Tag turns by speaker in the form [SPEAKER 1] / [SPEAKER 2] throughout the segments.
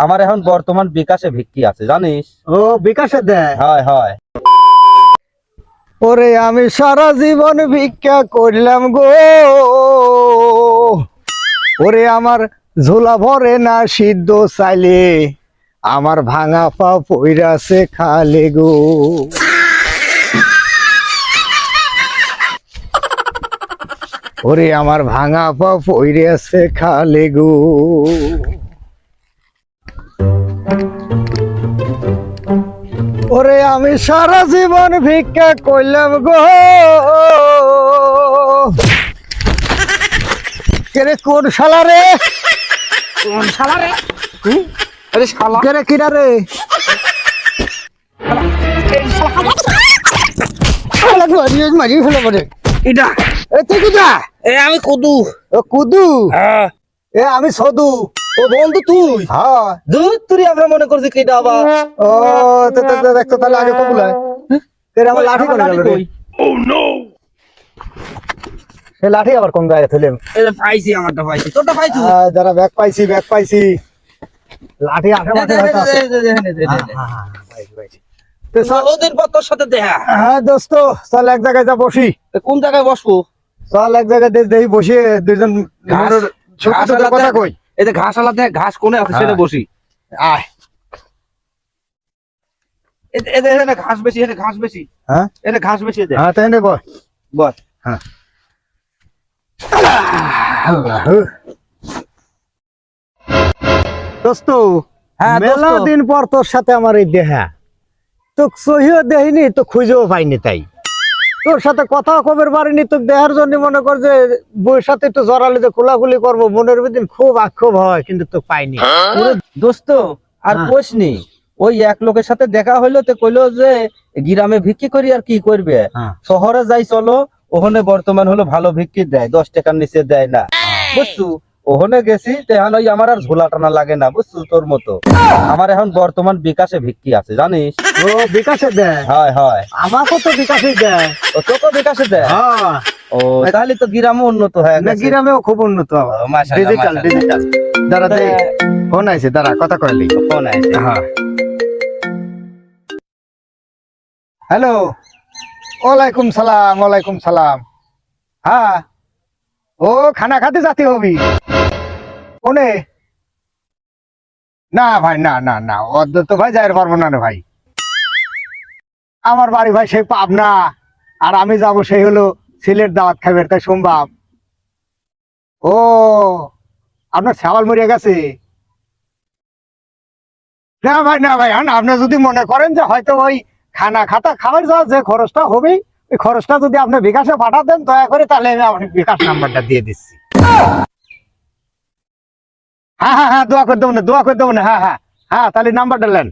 [SPEAKER 1] আমার এখন বর্তমান বিকাশে ভিত্তি আছে জানিস।
[SPEAKER 2] ও বিকাশে দেয়?
[SPEAKER 1] হয় হয়।
[SPEAKER 2] ওরে আমি সারা জীবন ভিক্ষা করলাম গো, ওরে আমার ঝোলা ভরে না সিদ্ধ চাইলে, আমার ভাঙা পা পইরাছে খালে গো। ওরে আমার ভাঙা পা পইরাছে খালে গো। ওরে আমি সারা জীবন ভিক্ষা করলাম গো, কেরে কোন শালা রে?
[SPEAKER 1] কোন শালা রে? আরে শালা
[SPEAKER 2] কেরে কিরা রে? মারি ফেলে পড়ে
[SPEAKER 1] এটা।
[SPEAKER 2] এ তুই কুদা?
[SPEAKER 1] আমি কুদু।
[SPEAKER 2] ও কুদু? এ আমি সদু।
[SPEAKER 1] ও বন্ধু তুই?
[SPEAKER 2] হ্যাঁ।
[SPEAKER 1] দুধ তুই আমরা মনে করছি কি এটা আবার।
[SPEAKER 2] ও তো দেখতো তাহলে আগে কবুলায় কেরে আমার লাঠি কোন গেল রে?
[SPEAKER 1] ও নো,
[SPEAKER 2] সে লাঠি আবার কোন জায়গায় থইলাম?
[SPEAKER 1] এই পাইছি, আমারটা পাইছি, তোরটা পাইছো?
[SPEAKER 2] যারা ব্যাগ পাইছি লাঠি আশেপাশে হয়তো আছে। তো
[SPEAKER 1] ওদের পর তোর সাথে দেখা।
[SPEAKER 2] হ্যাঁ দোস্ত, চল এক জায়গায় যা বসি।
[SPEAKER 1] কোন জায়গায় বসবো?
[SPEAKER 2] চল এক জায়গায় দেখি বসে দুইজন কথা কই।
[SPEAKER 1] এই যে ঘাস আলাদা, ঘাস কোনে আছে সেটা বসি।
[SPEAKER 2] আয়
[SPEAKER 1] এখানে ঘাস বেশি, এখানে ঘাস বেশি।
[SPEAKER 2] হ্যাঁ
[SPEAKER 1] এটা ঘাস বেশি।
[SPEAKER 2] হ্যাঁ তাই নে বল
[SPEAKER 1] বল।
[SPEAKER 2] হ্যাঁ দোস্ত,
[SPEAKER 1] হ্যাঁ
[SPEAKER 2] মেলা দিন পর তোর সাথে আমার এই দেখা, তো সহিও দেখিনি তো খুঁজেও পাইনি, তাই তোর সাথে কথাও খবর পারিনি। তো দেখার জন্য মনে কর যে বইয়ের সাথে একটু জড়ালে যে খোলাখুলি করবো, মনের ভিতর খুব আক্ষেপ হয়, কিন্তু তো পাইনি।
[SPEAKER 1] দোস্ত আর কোশনি, ওই এক লোকের সাথে দেখা হইলো, তো কইলো যে গ্রামে ভিক্ষি করি আর কি করবে, শহরে যাই চলো, ওখানে বর্তমান হলো ভালো ভিক্ষি দেয়, 10 টাকার নিচে দেয় না, বুঝছু। ওখানে গেছি, এখন ওই আমার আর ঝোলা টানা লাগে না, বুঝছু। তোর মতো আমার এখন বর্তমান বিকাশে ভিক্ষি আছে জানিস।
[SPEAKER 2] ও বিকাশে দেয়?
[SPEAKER 1] হয় হয়।
[SPEAKER 2] আমাকে তো বিকাশে দেয়।
[SPEAKER 1] ও তোকে বিকাশে দেয়?
[SPEAKER 2] হ্যাঁ।
[SPEAKER 1] ও তাহলে তো গ্রামও উন্নত হয়ে গেছে।
[SPEAKER 2] গ্রামেও খুব উন্নত, ডিজিটাল ডিজিটাল। দাঁড়া দে, ফোন আইছে, দাঁড়া কথা কইলি।
[SPEAKER 1] ফোন আইছে।
[SPEAKER 2] হ্যাঁ হ্যালো, ওয়ালাইকুম সালাম। ওয়ালাইকুম সালাম। হ্যাঁ ও খানা খাতে যাতে হবি কোনে? না ভাই, না না না, অর্ধ তো ভাই যাইতে পারবো না রে ভাই। আমার বাড়ি ভাই সেই পাবনা, আর আমি যাব সেই হলো সিলেট দাওয়াত খাবে, তাই সম্ভব। ও আপনার ছাওয়াল মরিয়া গেছে? না ভাই, না ভাই, আপনি যদি মনে করেন যে হয়তো ওই খানা খাতা খাবার যাওয়ার যে খরচটা হবে, ওই খরচটা যদি আপনি বিকাশে পাঠাতেন দয়া করে, তাহলে আমি আপনার বিকাশ নাম্বারটা দিয়ে দিচ্ছি। হ্যাঁ হ্যাঁ হ্যাঁ, দোয়া করে দেবো না, দোয়া করে দেবো না। হ্যাঁ হ্যাঁ হ্যাঁ, তাহলে নাম্বারটা নেন।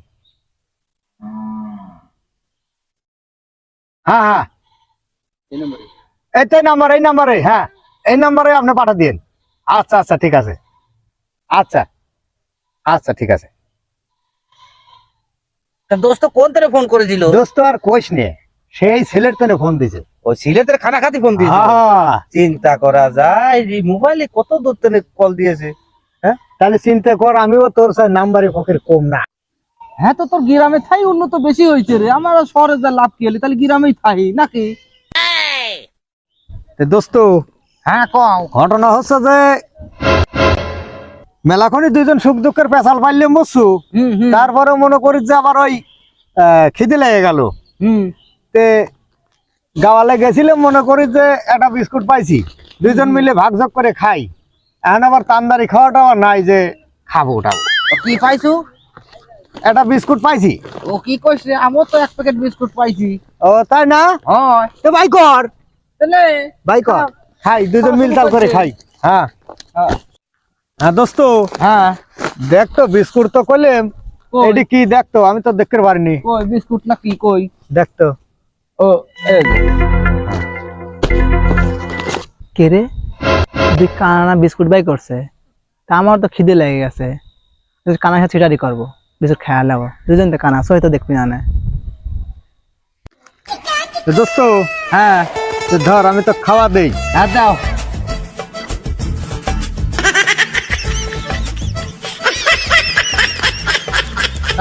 [SPEAKER 2] হ্যাঁ হ্যাঁ এই নাম্বারে, হ্যাঁ এই নাম্বারে আপনি পাঠা দিন। আচ্ছা আচ্ছা ঠিক আছে। আচ্ছা আচ্ছা ঠিক আছে।
[SPEAKER 1] দোস্ত কোন তারে ফোন করেছিল?
[SPEAKER 2] দোস্ত আর কোশ নে, সেই সিলেট থেকে ফোন দিছে।
[SPEAKER 1] ও সিলেটের খানা খাতি ফোন দিয়েছে? চিন্তা করা যায়, মোবাইলে কত দূর থেকে কল দিয়েছে।
[SPEAKER 2] হ্যাঁ তাহলে চিন্তা কর, আমিও তোর নাম্বারে ফকের কম না।
[SPEAKER 1] হ্যাঁ তো তোর গ্রামে থাই উন্নত বেশি হয়েছে রে, আমার শহরে যা লাভ কি হলে, তাহলে গ্রামেই থাই নাকি?
[SPEAKER 2] দোস্ত
[SPEAKER 1] হ্যাঁ কও।
[SPEAKER 2] ঘটনা হচ্ছে যে মেলাখনই দুইজন সুখ দুঃখের পেশাল পাইলে মরছু, তারপরে মনে করি যে আবার ওই খিদে লেগে গেল। তে গাওয়ালে গেছিলাম, মনে করি যে একটা বিস্কুট পাইছি, দুইজন মিলে ভাগ যোগ করে খাই। এখন আবার তান্দারি খাওয়াটা আবার নাই যে খাবো ওটাও।
[SPEAKER 1] কি পাইছো?
[SPEAKER 2] একটা বিস্কুট পাইছি।
[SPEAKER 1] ও কি কইছে? আমিও তো 1 প্যাকেট বিস্কুট পাইছি।
[SPEAKER 2] ও তাই না?
[SPEAKER 1] হয়
[SPEAKER 2] তো ভাই কর,
[SPEAKER 1] তাহলে
[SPEAKER 2] ভাই কর, খাই দুইজন মিলতাল করে খাই। হ্যাঁ হ্যাঁ দোস্ত,
[SPEAKER 1] হ্যাঁ
[SPEAKER 2] দেখ তো বিস্কুট তো কইলাম, এটি কি দেখতো? আমি তো দেখতে পারিনি।
[SPEAKER 1] কই বিস্কুট না কি কই?
[SPEAKER 2] দেখতো।
[SPEAKER 1] ও এই
[SPEAKER 3] কে রে, তুই কানা বিস্কুট বাই করছে, তা আমার তো খিদে লেগে গেছে, কানা খাচ্ছে এটারই করবো, বিস্কুট খেয়াল লাগবো, দুজন তো কানা সবাই তো দেখবি না।
[SPEAKER 2] দোস্ত
[SPEAKER 1] হ্যাঁ
[SPEAKER 2] ধর, আমি তো খাওয়া দেই।
[SPEAKER 1] হ্যাঁ দাও।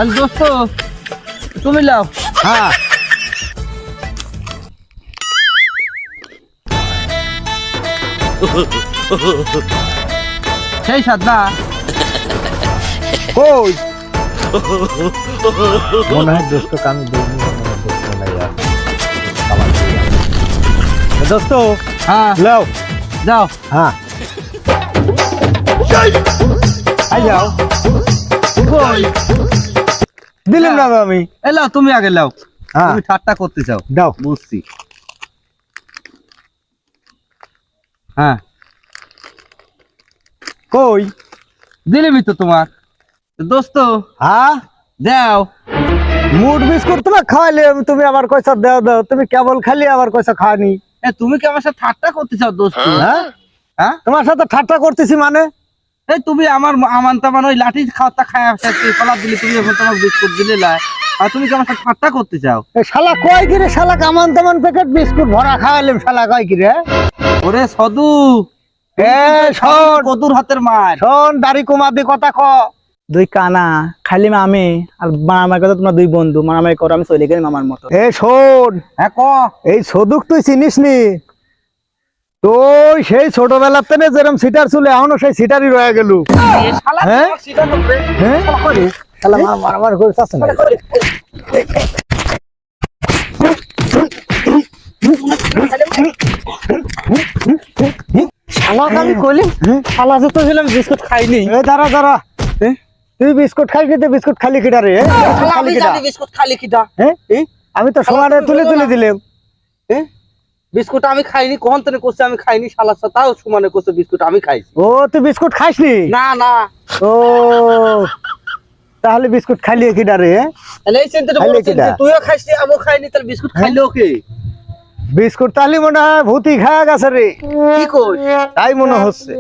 [SPEAKER 1] তাহলে দোস্ত তুমি লাও।
[SPEAKER 2] হ্যাঁ
[SPEAKER 1] সেই সাত না
[SPEAKER 2] কই মনে হয় দোস্ত কামি দেয়নি, মনে হয় দোস্ত নাই আর আমার দিয়ে আছে। দোস্ত
[SPEAKER 1] হ্যাঁ
[SPEAKER 2] লাও।
[SPEAKER 1] যাও।
[SPEAKER 2] হ্যাঁ আই যাও।
[SPEAKER 1] কই
[SPEAKER 2] দিলাম না আমি।
[SPEAKER 1] এলাও তুমি আগে লাও।
[SPEAKER 2] হ্যাঁ
[SPEAKER 1] তুমি ঠাট্টা করতে চাও,
[SPEAKER 2] দাও।
[SPEAKER 1] বুঝছি। হ্যাঁ
[SPEAKER 2] কই
[SPEAKER 1] দিলিমি তো তোমার দোস্ত।
[SPEAKER 2] হ্যাঁ
[SPEAKER 1] দাও।
[SPEAKER 2] মুড বিস্কুট তোমার খাওয়াইলে তুমি আবার কইছা দাও দাও, তুমি কেবল খালি আবার কইছা খাওয়ানি।
[SPEAKER 1] এ তুমি কি আমার সাথে ঠাট্টা করতে চাও দোস্ত?
[SPEAKER 2] হ্যাঁ
[SPEAKER 1] হ্যাঁ
[SPEAKER 2] তোমার সাথে ঠাট্টা করতেছি মানে?
[SPEAKER 1] এই তুমি আমার আমান তামান ওই লাঠি খাওয়াটা খায় কলা দিলে, তুমি এখন তোমার বিস্কুট দিলে লাই, আর তুমি কি আমার সাথে ঠাট্টা করতে চাও?
[SPEAKER 2] এ শালা কয় কি রে, শালা কামান তামান প্যাকেট বিস্কুট ভরা খাওয়াইলাম, শালা কয় কি রে?
[SPEAKER 1] ওরে সদু,
[SPEAKER 2] এ শোন
[SPEAKER 1] কদুর হাতের মার।
[SPEAKER 2] শোন দাড়ি কমাদি কথা ক।
[SPEAKER 3] দুই কানা খালি আমি আর মারামারি করতে তোমরা দুই বন্ধু মারামারি করো, আমি চলে গেলাম আমার মতো।
[SPEAKER 2] এ শোন,
[SPEAKER 1] হ্যাঁ ক।
[SPEAKER 2] এই সদুক তুই চিনিস নি? তুই সেই ছোটবেলার থেকে যেরকম সিটার চলে এখনো সেই সিটারই রয়ে গেল।
[SPEAKER 1] শালা
[SPEAKER 2] হ্যাঁ?
[SPEAKER 1] তোমার শিখানো রে।
[SPEAKER 2] হ্যাঁ শালা মারামারি করে চাচ্ছে না।
[SPEAKER 3] শালা আমি কইলি শালা যে তো ছিলাম বিস্কুট খাইনি।
[SPEAKER 2] এ দাঁড়া দাঁড়া, তুই বিস্কুট খাইলি তো বিস্কুট খালি কিটা রে?
[SPEAKER 1] শালা
[SPEAKER 2] খালি
[SPEAKER 1] আমি
[SPEAKER 2] কিটা?
[SPEAKER 1] জানি বিস্কুট খালি কিটা।
[SPEAKER 2] হ্যাঁ আমি তো সমানে তুলে তুলে দিলাম।
[SPEAKER 1] বিস্কুট আমি খাইনি, কোন তনে করছে আমি খাইনি, শালা তাও সমানে করছে বিস্কুট আমি খাইছি।
[SPEAKER 2] ও তুই বিস্কুট খাইসনি?
[SPEAKER 1] না না,
[SPEAKER 2] ও তাহলে বিস্কুট খালি কিটা রে?
[SPEAKER 1] তাহলে এই চিন্তাটা
[SPEAKER 2] খাইলে
[SPEAKER 1] বড় চিন্তা।
[SPEAKER 2] কিটা?
[SPEAKER 1] তুইও খাইছিস আমিও খাইনি, তাহলে বিস্কুট খাইলো কে?
[SPEAKER 2] বিস্কুট তাহলে মনে হয় ভূতি খাওয়া গেছে রে,
[SPEAKER 1] কি কই?
[SPEAKER 2] তাই মনে হচ্ছে।